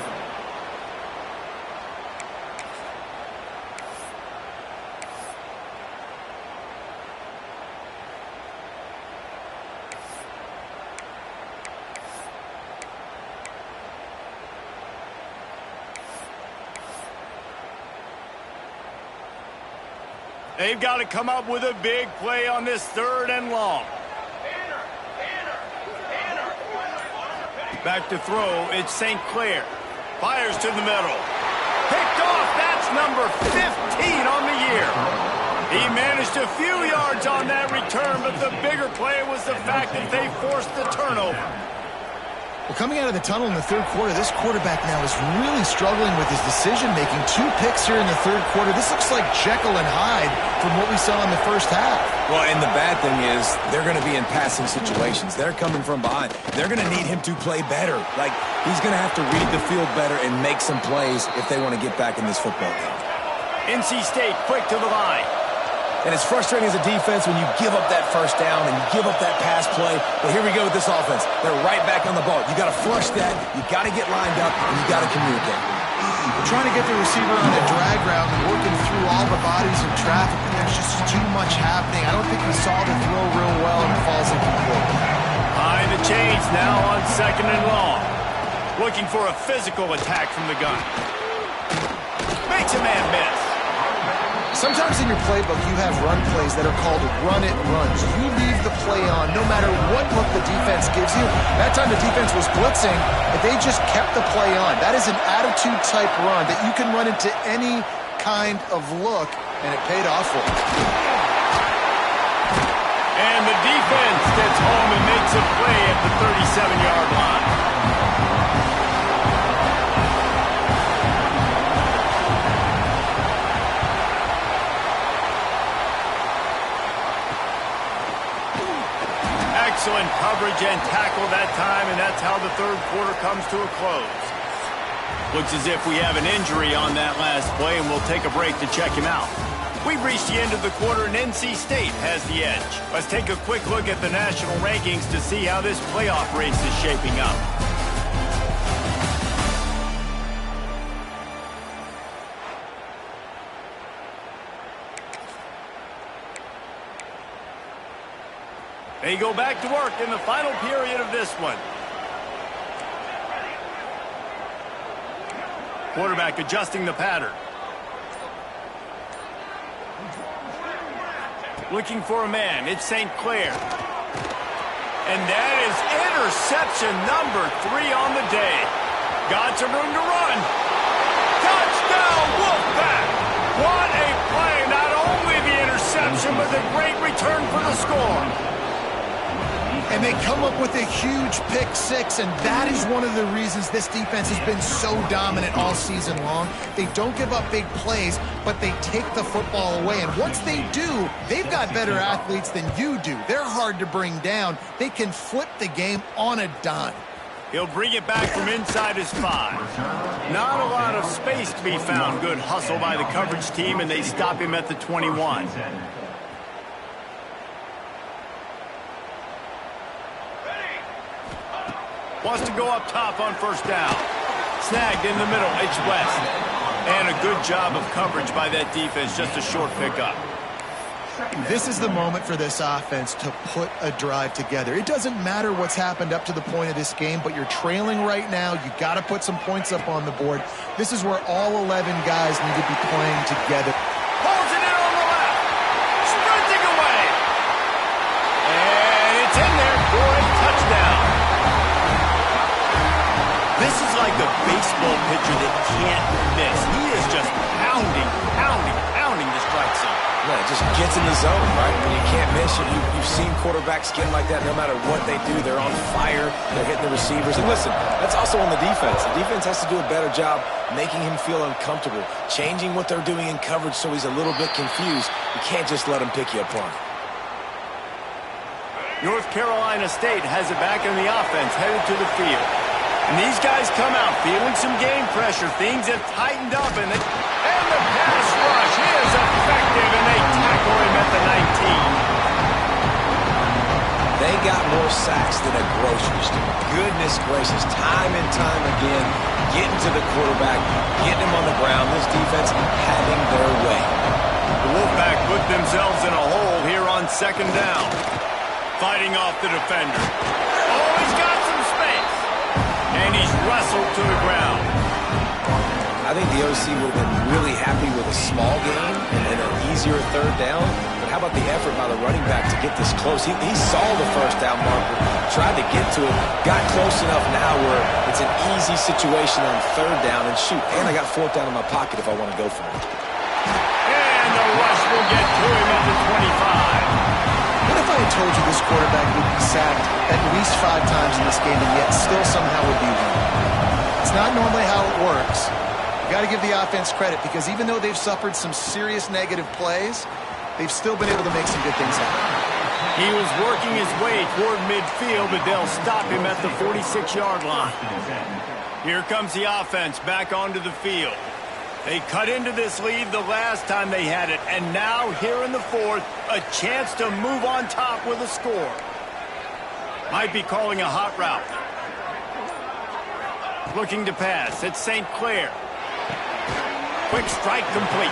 They've got to come up with a big play on this 3rd and long. Back to throw, it's St. Clair. Fires to the middle. Picked off, that's number 15 on the year. He managed a few yards on that return, but the bigger play was the fact that they forced the turnover. Well, coming out of the tunnel in the 3rd quarter, this quarterback now is really struggling with his decision-making. 2 picks here in the 3rd quarter. This looks like Jekyll and Hyde from what we saw in the 1st half. Well, and the bad thing is they're going to be in passing situations. They're coming from behind. They're going to need him to play better. Like, he's going to have to read the field better and make some plays if they want to get back in this football game. NC State quick to the line. And it's frustrating as a defense when you give up that first down and you give up that pass play. But here we go with this offense. They're right back on the ball. You got to flush that. You got to get lined up, and you got to communicate. We're trying to get the receiver on a drag route and working through all the bodies in traffic, but there's just too much happening. I don't think he saw the throw real well, and it falls incomplete. Behind the chains now on 2nd and long. Looking for a physical attack from the gun. Makes a man miss. Sometimes in your playbook, you have run plays that are called run-it runs. You leave the play on no matter what look the defense gives you. That time the defense was blitzing, but they just kept the play on. That is an attitude-type run that you can run into any kind of look, and it paid off for them. And the defense gets home and makes a play at the 37-yard line. Excellent coverage and tackle that time, and that's how the 3rd quarter comes to a close. Looks as if we have an injury on that last play, and we'll take a break to check him out. We've reached the end of the quarter, and NC State has the edge. Let's take a quick look at the national rankings to see how this playoff race is shaping up. They go back to work in the final period of this one. Quarterback adjusting the pattern. Looking for a man. It's St. Clair. And that is interception number 3 on the day. Got some room to run. Touchdown, Wolfpack! What a play. Not only the interception, but the great return for the score. And they come up with a huge pick six, and that is one of the reasons this defense has been so dominant all season long. They don't give up big plays, but they take the football away. And once they do, they've got better athletes than you do. They're hard to bring down. They can flip the game on a dime. He'll bring it back from inside his 5. Not a lot of space to be found. Good hustle by the coverage team, and they stop him at the 21. Wants to go up top on first down. Snagged in the middle. It's West. And a good job of coverage by that defense. Just a short pickup. This is the moment for this offense to put a drive together. It doesn't matter what's happened up to the point of this game, but you're trailing right now. You got to put some points up on the board. This is where all 11 guys need to be playing together. Pulls it in on the left. Sprinting away. And it's in there for a touchdown. This is like a baseball pitcher that can't miss. He is just pounding the strike zone. Yeah, it just gets in the zone, right? When you can't miss, you've seen quarterbacks get like that no matter what they do. They're on fire. They're hitting the receivers. And listen, that's also on the defense. The defense has to do a better job making him feel uncomfortable, changing what they're doing in coverage so he's a little bit confused. You can't just let him pick you apart. North Carolina State has it back in the offense, headed to the field. And these guys come out feeling some game pressure. Things have tightened up, and the pass rush is effective, and they tackle him at the 19. They got more sacks than a grocery store. Goodness gracious, time and time again, getting to the quarterback, getting him on the ground. This defense having their way. The Wolfpack put themselves in a hole here on second down. Fighting off the defender. Oh, he's got some space. And he's wrestled to the ground. I think the OC would have been really happy with a small gain and an easier third down. But how about the effort by the running back to get this close? He saw the first down marker, tried to get to it, got close enough now where it's an easy situation on third down. And shoot, and I got fourth down in my pocket if I want to go for it. And the rush will get to him at the 25. What if I had told you this quarterback would be sacked at least 5 times in this game and yet still somehow would be winning? It's not normally how it works. You got to give the offense credit because even though they've suffered some serious negative plays, they've still been able to make some good things happen. He was working his way toward midfield, but they'll stop him at the 46-yard line. Here comes the offense back onto the field. They cut into this lead the last time they had it, and now here in the fourth, a chance to move on top with a score. Might be calling a hot route. Looking to pass. It's St. Clair. Quick strike complete.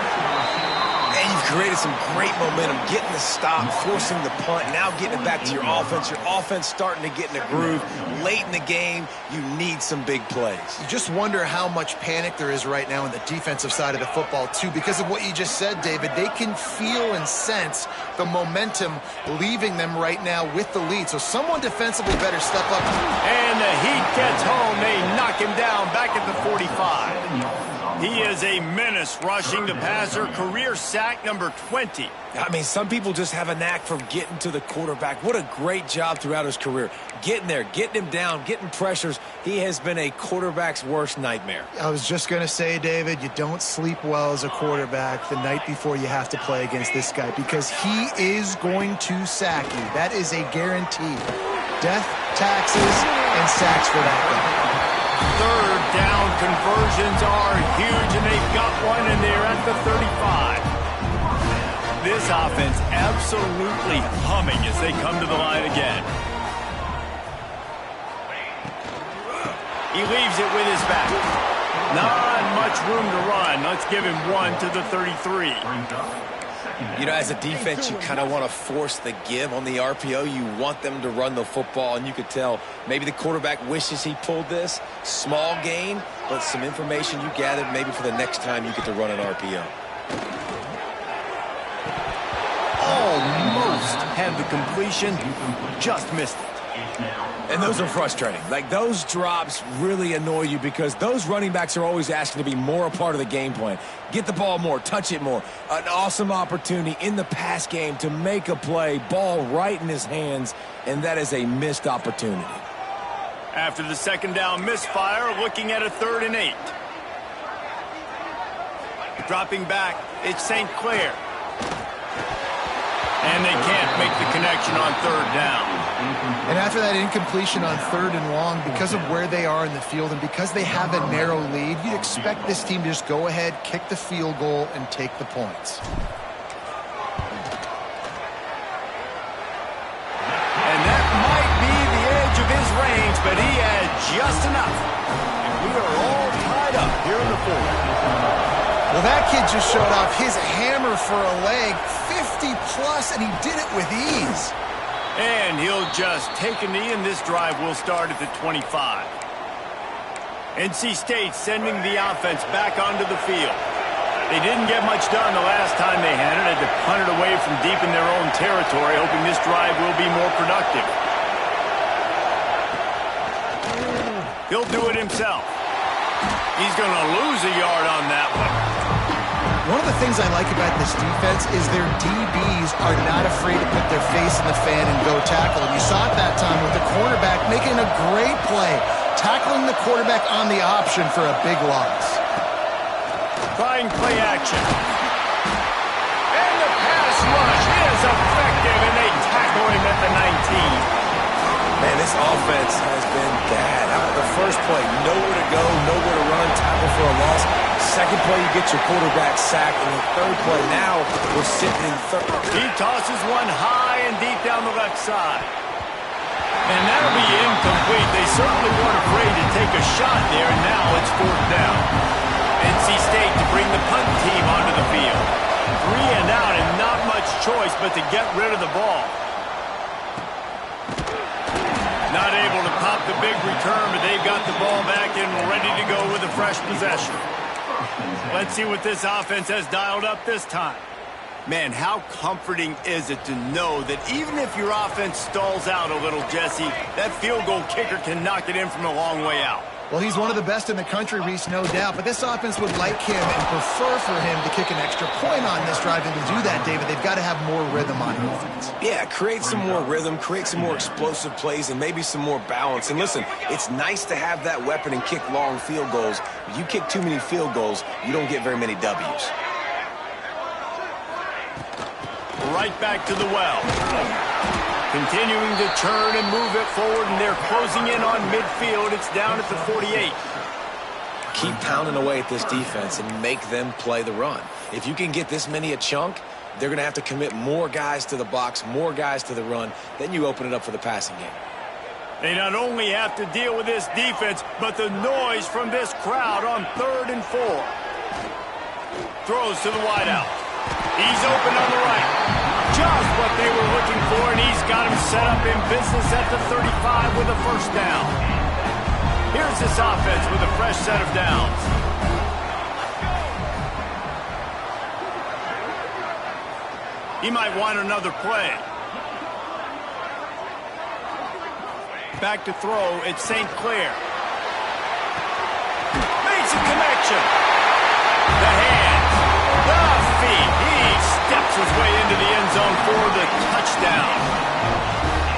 And you've created some great momentum, getting the stop, forcing the punt, now getting it back to your offense. Your offense starting to get in a groove. Late in the game, you need some big plays. You just wonder how much panic there is right now on the defensive side of the football, too, because of what you just said, David. They can feel and sense the momentum leaving them right now with the lead. So someone defensively better step up. And the heat gets home. They knock him down back at the 45. He is a menace rushing the passer. Career sack number 20. I mean, some people just have a knack for getting to the quarterback. What a great job throughout his career. Getting there, getting him down, getting pressures. He has been a quarterback's worst nightmare. I was just going to say, David, you don't sleep well as a quarterback the night before you have to play against this guy because he is going to sack you. That is a guarantee. Death, taxes, and sacks for that guy. Third down conversions are huge, and they've got one, and they're at the 35. This offense absolutely humming as they come to the line again. He leaves it with his back. Not much room to run. Let's give him one to the 33. You know, as a defense, you kind of want to force the give on the RPO. You want them to run the football, and you could tell maybe the quarterback wishes he pulled this. Small gain, but some information you gathered maybe for the next time you get to run an RPO. Almost had the completion, just missed it. It's now And those are frustrating. Like, those drops really annoy you because those running backs are always asking to be more a part of the game plan. Get the ball more, touch it more. An awesome opportunity in the pass game to make a play, ball right in his hands, and that is a missed opportunity. After the second down misfire, looking at a 3rd and 8. Dropping back, it's St. Clair. And they can't make the connection on 3rd down. And after that incompletion on 3rd and long, because of where they are in the field and because they have a narrow lead, you'd expect this team to just go ahead, kick the field goal, and take the points. And that might be the edge of his range, but he had just enough. And we are all tied up here in the 4th. Well, that kid just showed off his hammer for a leg, 50-plus, and he did it with ease. And he'll just take a knee, and this drive will start at the 25. NC State sending the offense back onto the field. They didn't get much done the last time they had it. Had to punt it away from deep in their own territory, hoping this drive will be more productive. He'll do it himself. He's going to lose a yard on that one. One of the things I like about this defense is their DBs are not afraid to put their face in the fan and go tackle. And you saw it that time with the cornerback making a great play, tackling the quarterback on the option for a big loss. Trying play action. And the pass rush is effective, and they tackle him at the 19. Man, this offense has been bad. The first play, nowhere to go, nowhere to run, tackle for a loss. Second play, you get your quarterback sacked. And the third play, now we're sitting in 3rd. He tosses one high and deep down the left side. And that'll be incomplete. They certainly weren't afraid to take a shot there, and now it's 4th down. NC State to bring the punt team onto the field. 3 and out, and not much choice but to get rid of the ball. Not able to pop the big return, but they've got the ball back and ready to go with a fresh possession. Let's see what this offense has dialed up this time. Man, how comforting is it to know that even if your offense stalls out a little, Jesse, that field goal kicker can knock it in from a long way out. Well, he's one of the best in the country, Reese, no doubt. But this offense would like him and prefer for him to kick an extra point on this drive. And to do that, David, they've got to have more rhythm on offense. Yeah, create some more rhythm, create some more explosive plays, and maybe some more balance. And listen, it's nice to have that weapon and kick long field goals. If you kick too many field goals, you don't get very many W's. Right back to the well. Continuing to turn and move it forward, and they're closing in on midfield. It's down at the 48. Keep pounding away at this defense and make them play the run. If you can get this many a chunk, they're going to have to commit more guys to the box, more guys to the run. Then you open it up for the passing game. They not only have to deal with this defense, but the noise from this crowd on 3rd and 4. Throws to the wideout. He's open on the right. Just what they were looking for, and he's got him set up in business at the 35 with a 1st down. Here's this offense with a fresh set of downs. He might want another play. Back to throw, it's St. Clair. Makes a connection. The hands, the feet. He steps his way into the end zone for the touchdown.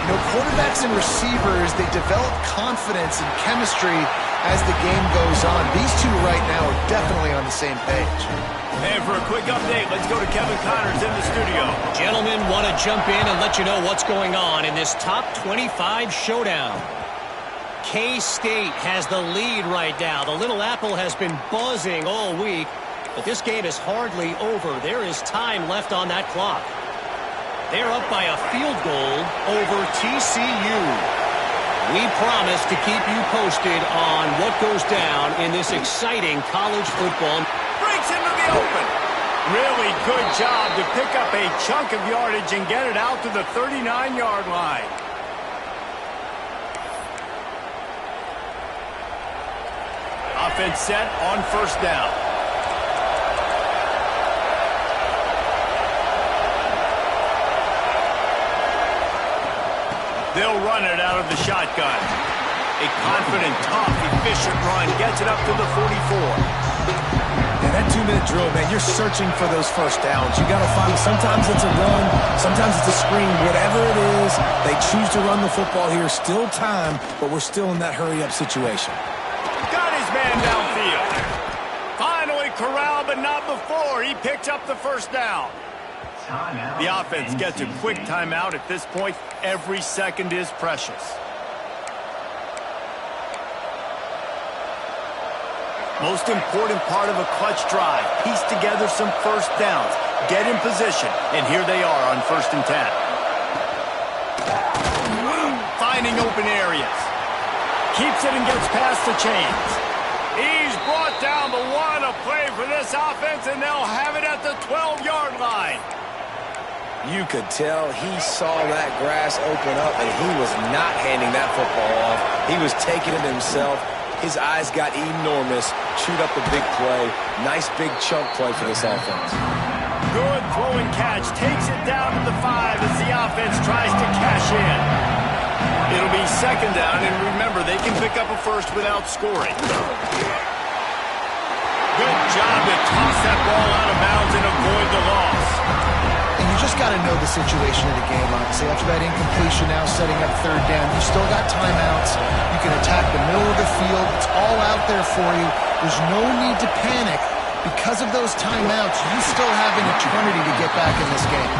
You know, quarterbacks and receivers, they develop confidence and chemistry as the game goes on. These two right now are definitely on the same page. And for a quick update, let's go to Kevin Connors in the studio. Gentlemen, want to jump in and let you know what's going on in this top 25 showdown. K-State has the lead right now. The Little Apple has been buzzing all week, but this game is hardly over. There is time left on that clock. They're up by a field goal over TCU. We promise to keep you posted on what goes down in this exciting college football. Breaks into the open. Really good job to pick up a chunk of yardage and get it out to the 39-yard line. Offense set on 1st down. They'll run it out of the shotgun. A confident, tough, efficient run gets it up to the 44. And that 2-minute drill, man, you're searching for those first downs. You got to find them. Sometimes it's a run, sometimes it's a screen. Whatever it is, they choose to run the football here. Still time, but we're still in that hurry-up situation. Got his man downfield. Finally corralled, but not before. He picked up the first down. The offense gets a quick timeout at this point. Every second is precious. Most important part of a clutch drive. Piece together some first downs. Get in position. And here they are on 1st and 10. Finding open areas. Keeps it and gets past the chains. He's brought down, but what a play for this offense, and they'll have it at the 12-yard line. You could tell he saw that grass open up, and he was not handing that football off. He was taking it himself. His eyes got enormous, chewed up a big play. Nice big chunk play for this offense. Good throw and catch. Takes it down to the 5 as the offense tries to cash in. It'll be 2nd down, and remember, they can pick up a first without scoring. Good job to toss that ball out of bounds and avoid the loss. And you just got to know the situation of the game, honestly. After that incompletion, now setting up 3rd down, you still got timeouts. You can attack the middle of the field. It's all out there for you. There's no need to panic. Because of those timeouts, you still have an eternity to get back in this game.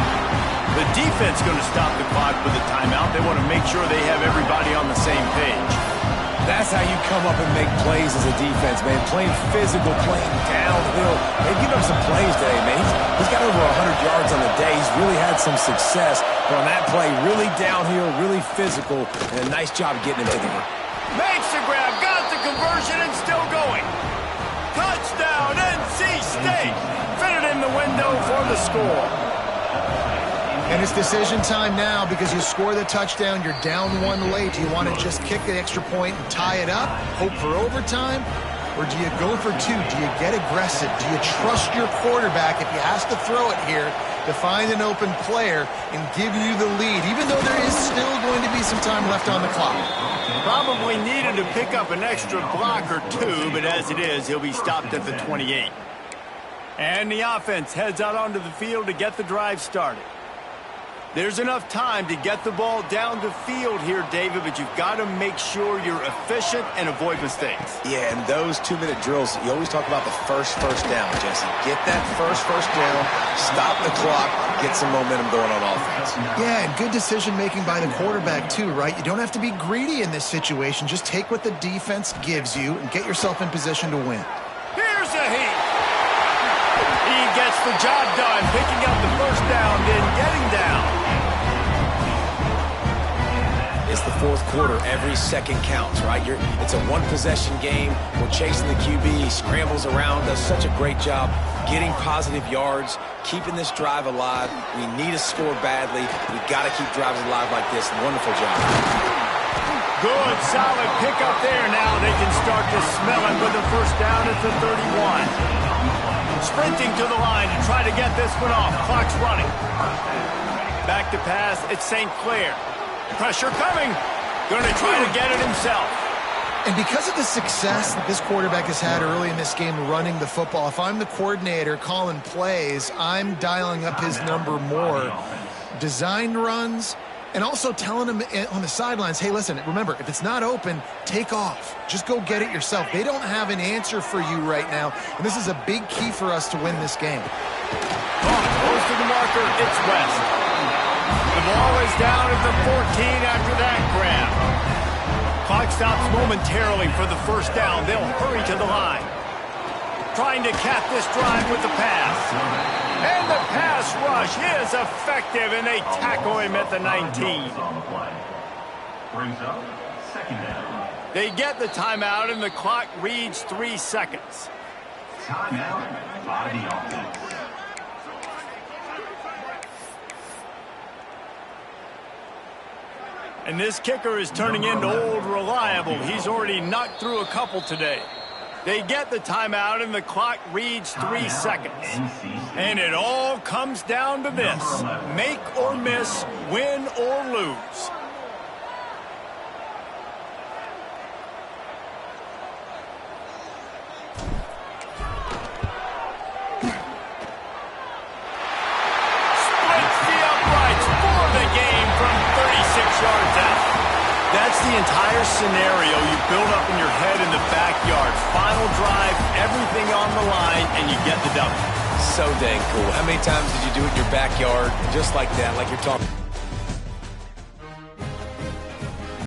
The defense going to stop the clock with a timeout. They want to make sure they have everybody on the same page. That's how you come up and make plays as a defense, man. Playing physical, playing downhill. They've given up some plays today, man. He's got over 100 yards on the day. He's really had some success. But on that play, really downhill, really physical, and a nice job getting him to the ground. Makes the grab, got the conversion, and still going. Touchdown, NC State. Fit it in the window for the score. And it's decision time now because you score the touchdown, you're down 1 late. Do you want to just kick the extra point and tie it up, hope for overtime? Or do you go for 2? Do you get aggressive? Do you trust your quarterback if he has to throw it here to find an open player and give you the lead, even though there is still going to be some time left on the clock? Probably needed to pick up an extra block or 2, but as it is, he'll be stopped at the 28. And the offense heads out onto the field to get the drive started. There's enough time to get the ball down the field here, David, but you've got to make sure you're efficient and avoid mistakes. Yeah, and those 2-minute drills, you always talk about the first down, Jesse. Get that first down, stop the clock, get some momentum going on offense. Yeah, and good decision-making by the quarterback, too, right? You don't have to be greedy in this situation. Just take what the defense gives you and get yourself in position to win. Here's a heat. He gets the job done, picking up the first down, then getting down. It's the 4th quarter. Every second counts, right? It's a 1-possession game. We're chasing the QB. He scrambles around, does such a great job getting positive yards, keeping this drive alive. We need to score badly. We've got to keep drives alive like this. Wonderful job. Good, solid pickup there. Now they can start to smell it with the first down at the 31. Sprinting to the line to try to get this one off. Clock's running. Back to pass. It's St. Clair. Pressure coming. Going to try to get it himself. And because of the success that this quarterback has had early in this game running the football, if I'm the coordinator calling plays, I'm dialing up his number more. Designed runs, and also telling him on the sidelines, hey, listen, remember, if it's not open, take off. Just go get it yourself. They don't have an answer for you right now, and this is a big key for us to win this game. Close to the marker, it's West. The ball is down at the 14 after that grab. Clock stops momentarily for the first down. They'll hurry to the line. Trying to cap this drive with the pass. And the pass rush is effective, and they tackle him at the 19. Brings up 2nd down. They get the timeout, and the clock reads 3 seconds. Timeout by the offense. And this kicker is turning into old reliable. He's already knocked through a couple today. They get the timeout, and the clock reads 3 seconds. And it all comes down to this. Make or miss, win or lose. worst scenario, you build up in your head in the backyard. Final drive, everything on the line, and you get the W. So dang cool. How many times did you do it in your backyard just like that, like you're talking?